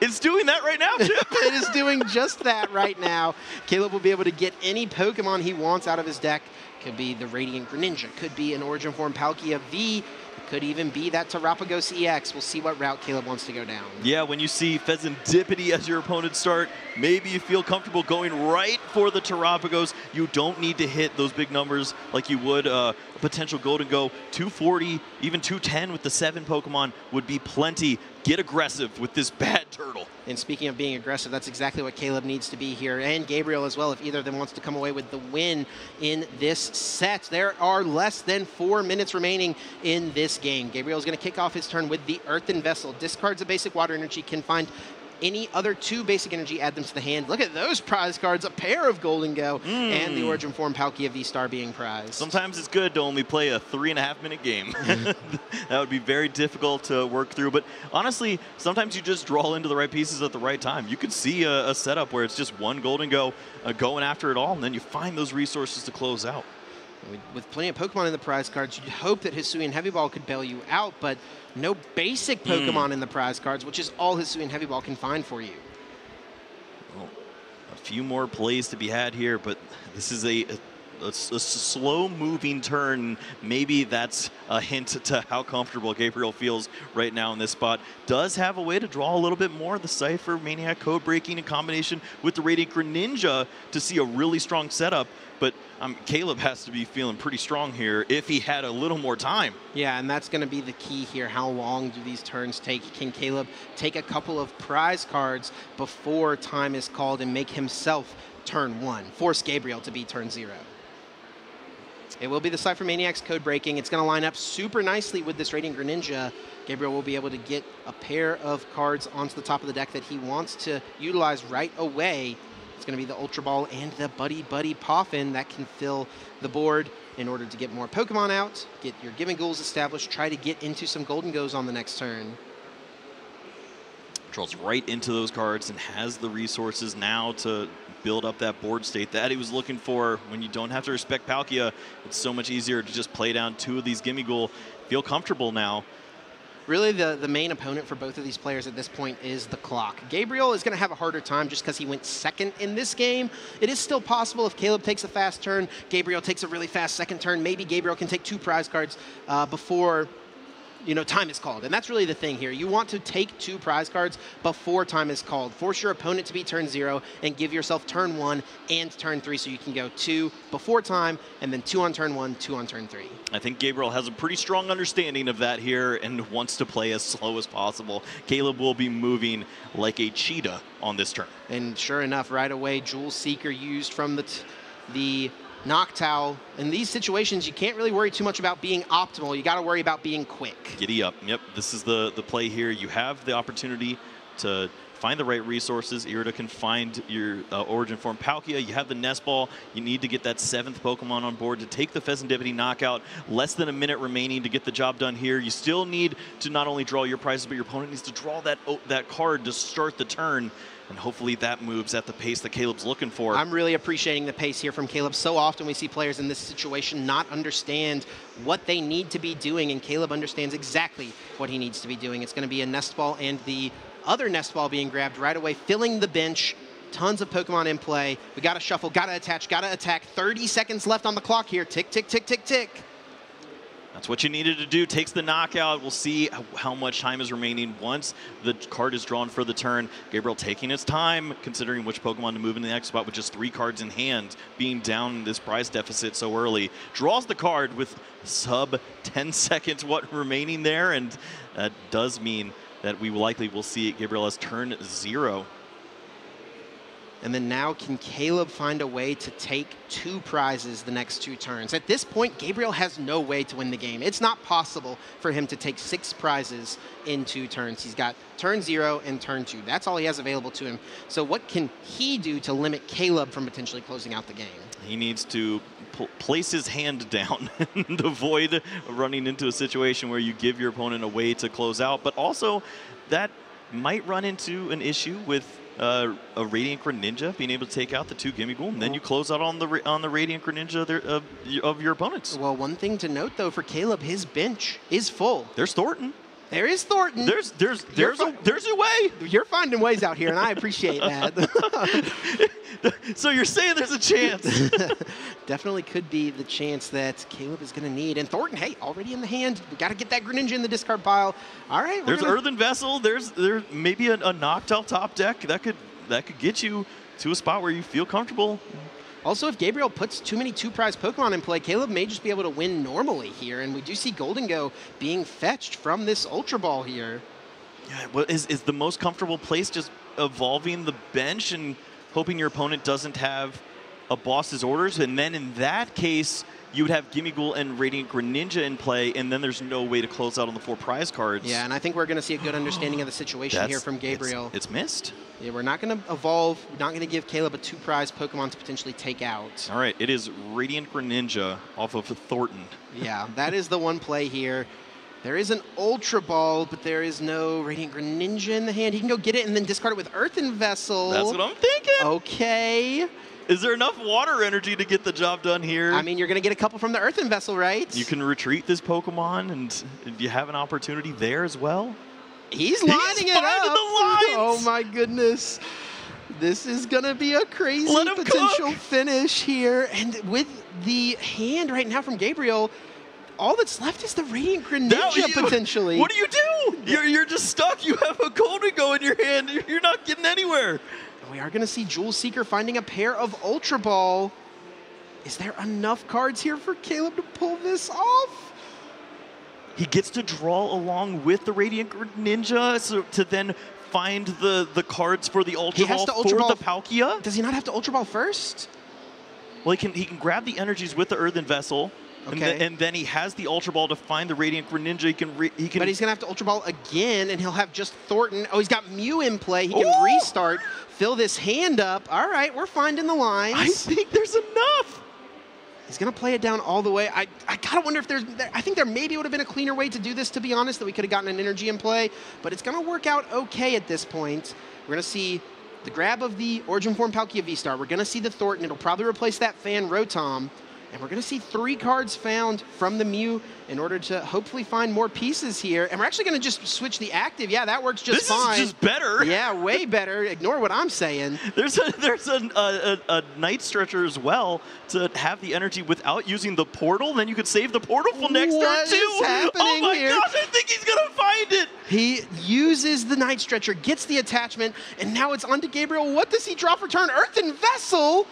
It's doing that right now, Chip. It is doing just that right now. Caleb will be able to get any Pokemon he wants out of his deck. Could be the Radiant Greninja, could be an Origin Form Palkia V, could even be that Terapagos EX. We'll see what route Caleb wants to go down. Yeah, when you see Pheasantipity as your opponent start, maybe you feel comfortable going right for the Terapagos. You don't need to hit those big numbers like you would a potential Golden Go. 240, even 210 with the 7 Pokemon would be plenty. Get aggressive with this bad turtle. And speaking of being aggressive, that's exactly what Caleb needs to be here, and Gabriel as well, if either of them wants to come away with the win in this set. There are less than 4 minutes remaining in this game. Gabriel's going to kick off his turn with the Earthen Vessel. Discards a basic water energy, can find any other 2 basic energy, add them to the hand. Look at those prize cards, a pair of Golden Go, and the Origin Form Palkia V-Star being prized. Sometimes it's good to only play a 3.5-minute game. That would be very difficult to work through. But honestly, sometimes you just draw into the right pieces at the right time. You could see a setup where it's just one Golden Go going after it all, and then you find those resources to close out. With plenty of Pokemon in the prize cards, you'd hope that Hisuian Heavy Ball could bail you out, but no basic Pokemon in the prize cards, which is all Hisuian Heavy Ball can find for you. Well, a few more plays to be had here, but this is a slow-moving turn. Maybe that's a hint to how comfortable Gabriel feels right now in this spot. Does have a way to draw a little bit more. The Cypher Maniac Code Breaking in combination with the Radiant Greninja to see a really strong setup. But Caleb has to be feeling pretty strong here if he had a little more time. Yeah, and that's going to be the key here. How long do these turns take? Can Caleb take a couple of prize cards before time is called and make himself turn 1? Force Gabriel to be turn 0. It will be the Cypher Maniac's Code Breaking. It's going to line up super nicely with this Radiant Greninja. Gabriel will be able to get a pair of cards onto the top of the deck that he wants to utilize right away. It's going to be the Ultra Ball and the Buddy Buddy Poffin that can fill the board in order to get more Pokemon out, get your Gimmighoul's established, try to get into some Golden Goes on the next turn. Draws right into those cards and has the resources now to build up that board state that he was looking for. When you don't have to respect Palkia, it's so much easier to just play down 2 of these Gimmighoul. Feel comfortable now. Really, the main opponent for both of these players at this point is the clock. Gabriel is going to have a harder time just because he went second in this game. It is still possible if Caleb takes a fast turn, Gabriel takes a really fast second turn. Maybe Gabriel can take 2 prize cards before time is called. And that's really the thing here. You want to take 2 prize cards before time is called. Force your opponent to be turn 0 and give yourself turn 1 and turn 3 so you can go 2 before time and then 2 on turn 1, 2 on turn 3. I think Gabriel has a pretty strong understanding of that here and wants to play as slow as possible. Caleb will be moving like a cheetah on this turn. And sure enough, right away, Jewel Seeker used from the Noctowl. In these situations, you can't really worry too much about being optimal. You got to worry about being quick. Giddy up. Yep, this is the play here. You have the opportunity to find the right resources. Irida can find your Origin Form Palkia. You have the Nest Ball. You need to get that 7th Pokemon on board to take the Fezandipiti knockout. Less than a minute remaining to get the job done here. You still need to not only draw your prizes, but your opponent needs to draw that card to start the turn. And hopefully that moves at the pace that Caleb's looking for. I'm really appreciating the pace here from Caleb. So often we see players in this situation not understand what they need to be doing, and Caleb understands exactly what he needs to be doing. It's going to be a Nest Ball and the other Nest Ball being grabbed right away, filling the bench. Tons of Pokemon in play. We got to shuffle, got to attach, got to attack. 30 seconds left on the clock here. Tick, tick, tick, tick, tick. That's what you needed to do. Takes the knockout. We'll see how much time is remaining once the card is drawn for the turn. Gabriel taking his time, considering which Pokemon to move into the next spot with just 3 cards in hand, being down in this prize deficit so early. Draws the card with sub 10 seconds remaining there, and that does mean that we likely will see Gabriel as turn 0. And then now can Caleb find a way to take 2 prizes the next 2 turns? At this point, Gabriel has no way to win the game. It's not possible for him to take 6 prizes in 2 turns. He's got turn 0 and turn 2. That's all he has available to him. So what can he do to limit Caleb from potentially closing out the game? He needs to place his hand down and avoid running into a situation where you give your opponent a way to close out. But also, that might run into an issue with a Radiant Greninja being able to take out the 2 Gimmighoul, and then you close out on the Radiant Greninja of your opponents. Well, one thing to note though for Caleb, his bench is full. There's Thornton. There is Thornton. There's a way. You're finding ways out here, and I appreciate that. So you're saying there's a chance? Definitely could be the chance that Caleb is going to need. And Thornton, hey, already in the hand. We got to get that Greninja in the discard pile. All right. There's Earthen Vessel. There's maybe a Noctowl top deck that could get you to a spot where you feel comfortable. Also, if Gabriel puts too many 2-prize Pokemon in play, Caleb may just be able to win normally here. And we do see Gholdengo being fetched from this Ultra Ball here. Yeah, well, is the most comfortable place just evolving the bench and hoping your opponent doesn't have a boss's orders? And then in that case, you would have Gimmighoul and Radiant Greninja in play, and then there's no way to close out on the 4 prize cards. Yeah, and I think we're going to see a good understanding of the situation here from Gabriel. It's missed. Yeah, we're not going to evolve. We're not going to give Caleb a 2-prize Pokemon to potentially take out. All right, it is Radiant Greninja off of Thornton. Yeah, that is the one play here. There is an Ultra Ball, but there is no Radiant Greninja in the hand. He can go get it and then discard it with Earthen Vessel. That's what I'm thinking. Okay. Is there enough water energy to get the job done here? I mean, you're going to get a couple from the Earthen Vessel, right? You can retreat this Pokemon, and you have an opportunity there as well. He's lining it up. The lines. Oh, my goodness. This is going to be a crazy potential finish here. And with the hand right now from Gabriel, all that's left is the Radiant Greninja potentially. What do you do? You're just stuck. You have a Gholdengo in your hand. You're not getting anywhere. We are going to see Jewel Seeker finding a pair of Ultra Ball. Is there enough cards here for Caleb to pull this off? He gets to draw along with the Radiant Greninja to then find the cards for the Ultra Ball for the Palkia. Does he not have to Ultra Ball first? Well, he can grab the energies with the Earthen Vessel. Okay. And then he has the Ultra Ball to find the Radiant Greninja. He can. But he's going to have to Ultra Ball again, and he'll have just Thornton. Oh, he's got Mew in play. He can restart, fill this hand up. All right, we're finding the lines. I think there's enough. He's going to play it down all the way. I got to wonder if I think there maybe would have been a cleaner way to do this, to be honest, that we could have gotten an energy in play. But it's going to work out okay at this point. We're going to see the grab of the Origin Form Palkia V-Star. We're going to see the Thornton. It'll probably replace that Fan Rotom. And we're going to see 3 cards found from the Mew in order to hopefully find more pieces here. And we're actually going to just switch the active. Yeah, that works just fine. This is just better. Yeah, way better. Ignore what I'm saying. There's a Night Stretcher as well to have the energy without using the portal. Then you could save the portal for next turn too. What is happening oh my here? gosh, I think he's going to find it. He uses the Night Stretcher, gets the attachment, and now it's onto Gabriel. What does he draw for turn? Earthen Vessel?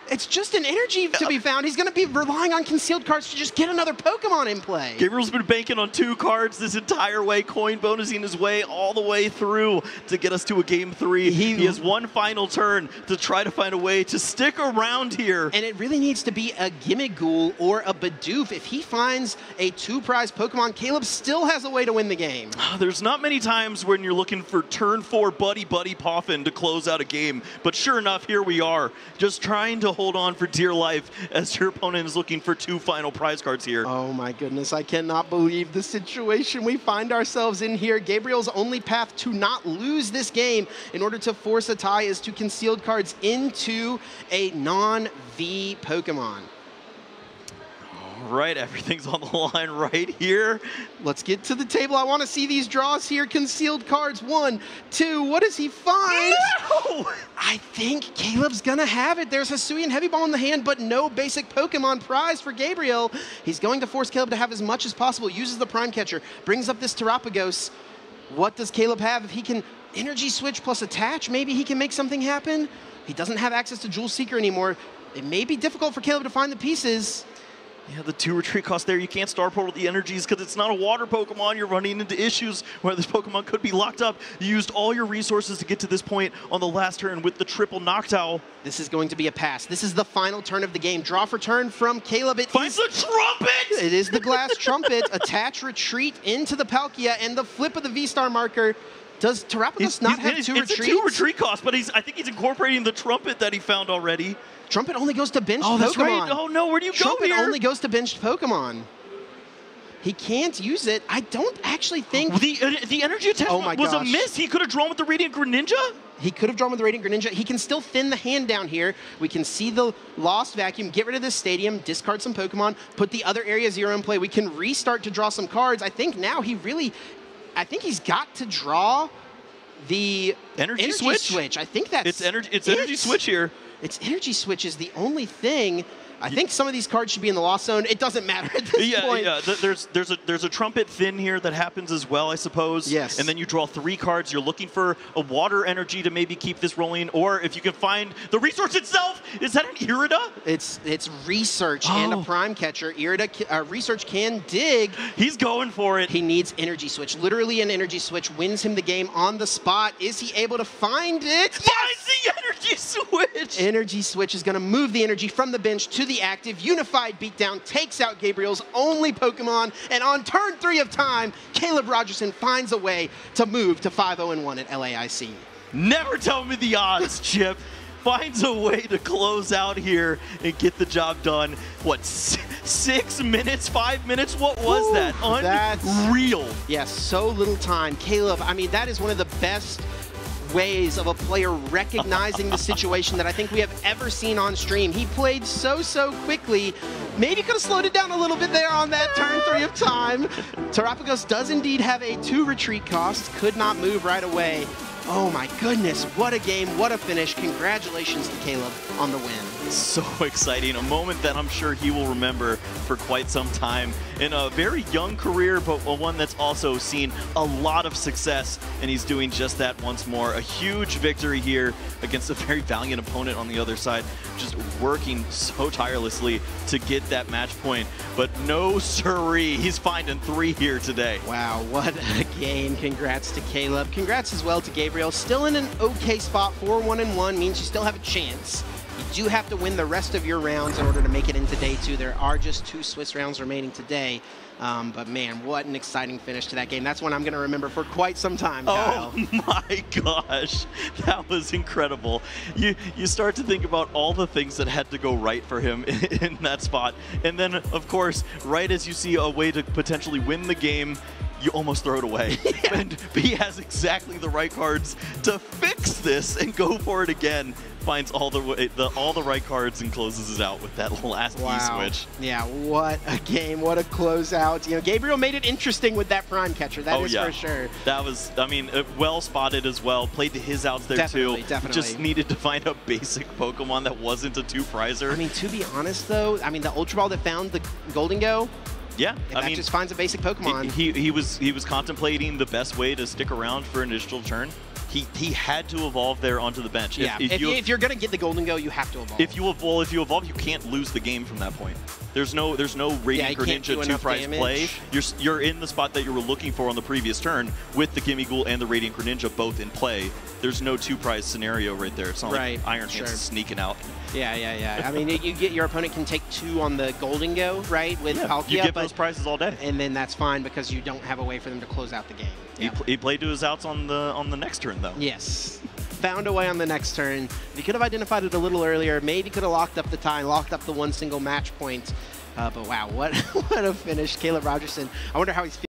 It's just an energy to be found. He's going to be relying on concealed cards to just get another Pokemon in play. Gabriel's been banking on 2 cards this entire way, coin bonusing his way all the way through to get us to a game 3. He has one final turn to try to find a way to stick around here. And it really needs to be a Gimmighoul or a Bidoof. If he finds a 2-prize Pokemon, Caleb still has a way to win the game. There's not many times when you're looking for turn 4 Buddy Poffin to close out a game, but sure enough, here we are, just trying to hold on for dear life as your opponent is looking for 2 final prize cards here. Oh my goodness, I cannot believe the situation we find ourselves in here. Gabriel's only path to not lose this game in order to force a tie is to concealed cards into a non-V Pokemon. Right, everything's on the line right here. Let's get to the table. I want to see these draws here. Concealed cards, 1, 2. What does he find? No! I think Caleb's going to have it. There's Hisuian Heavy Ball in the hand, but no basic Pokemon prize for Gabriel. He's going to force Caleb to have as much as possible. Uses the Prime Catcher, brings up this Terapagos. What does Caleb have? If he can Energy Switch plus Attach, maybe he can make something happen. He doesn't have access to Jewel Seeker anymore. It may be difficult for Caleb to find the pieces. Yeah, the 2 retreat cost there. You can't Star Portal the energies because it's not a water Pokemon. You're running into issues where this Pokemon could be locked up. You used all your resources to get to this point on the last turn with the triple Noctowl. This is going to be a pass. This is the final turn of the game. Draw for turn from Caleb. Finds the trumpet! It is the Glass Trumpet. Attach, retreat into the Palkia, and the flip of the V-Star marker. Does Terapagos not have 2 retreats? It's a 2 retreat cost, but I think he's incorporating the trumpet that he found already. Trumpet only goes to benched Pokemon. Oh, that's right. Oh, no, where do you go Trumpet here? only goes to benched Pokemon. He can't use it. I don't actually think... The energy attachment was a miss. He could have drawn with the Radiant Greninja. He could have drawn with the Radiant Greninja. He can still thin the hand down here. We can see the Lost Vacuum, get rid of this stadium, discard some Pokemon, put the other Area 0 in play. We can restart to draw some cards. I think now I think he's got to draw the energy switch. I think that's it's energy switch here. It's Energy Switch is the only thing. I think some of these cards should be in the Lost Zone. It doesn't matter at this point. Yeah, there's a Trumpet Thin here that happens as well, I suppose. Yes. And then you draw 3 cards. You're looking for a water energy to maybe keep this rolling, or if you can find the resource itself. Is that an Irida? It's Research and a Prime Catcher. Irida Research can dig. He's going for it. He needs Energy Switch. Literally an Energy Switch wins him the game on the spot. Is he able to find it? Finds the Energy Switch. Energy Switch is going to move the energy from the bench to the active. Unified Beatdown takes out Gabriel's only Pokemon, and on turn 3 of time, Caleb Rogerson finds a way to move to 5-0-1 at LAIC. Never tell me the odds, Chip. Finds a way to close out here and get the job done. What, 6 minutes, 5 minutes? What was that? Unreal. Yes, so little time. Caleb, I mean, that is one of the best ways of a player recognizing the situation that I think we have ever seen on stream. He played so quickly. Maybe could have slowed it down a little bit there on that turn 3 of time. Terapagos does indeed have a 2 retreat cost. Could not move right away. Oh my goodness, what a game, what a finish. Congratulations to Caleb on the win. So exciting, a moment that I'm sure he will remember for quite some time. In a very young career, but one that's also seen a lot of success, and he's doing just that once more. A huge victory here against a very valiant opponent on the other side, just working so tirelessly to get that match point. But no siree, he's finding 3 here today. Wow, what a game. Congrats to Caleb. Congrats as well to Gabriel. Still in an okay spot. 4-1-1 means you still have a chance. You do have to win the rest of your rounds in order to make it into day 2. There are just 2 Swiss rounds remaining today. But man, what an exciting finish to that game. That's one I'm going to remember for quite some time, Kyle. Oh my gosh, that was incredible. You start to think about all the things that had to go right for him in that spot. And then, of course, right as you see a way to potentially win the game, you almost throw it away. And he has exactly the right cards to fix this and go for it again. Finds all the right cards and closes it out with that last E-switch. Yeah, what a game, what a closeout. You know, Gabriel made it interesting with that Prime Catcher, that is for sure. That was, I mean, well spotted as well. Played to his outs there too. Definitely. Just needed to find a basic Pokemon that wasn't a 2-prizer. I mean, to be honest though, I mean, the Ultra Ball that found the Golden Go, yeah, I mean, just finds a basic Pokemon. He was contemplating the best way to stick around for an initial turn. He had to evolve there onto the bench. Yeah, if you're going to get the Golden Go, you have to evolve. If you evolve, you can't lose the game from that point. There's no Radiant Greninja 2-prize play. You're in the spot that you were looking for on the previous turn with the Gimmighoul and the Radiant Greninja both in play. There's no 2-prize scenario right there. It's not like Iron Hands is sneaking out. Yeah. I mean, your opponent can take 2 on the Golden Go, right, with Palkia. You get those prizes all day. And then that's fine because you don't have a way for them to close out the game. He played to his outs on the next turn, though. Yes. Found a way on the next turn. If he could have identified it a little earlier, maybe could have locked up the tie, locked up the 1 single match point. But wow, what a finish. Caleb Rogerson. I wonder how he's feeling.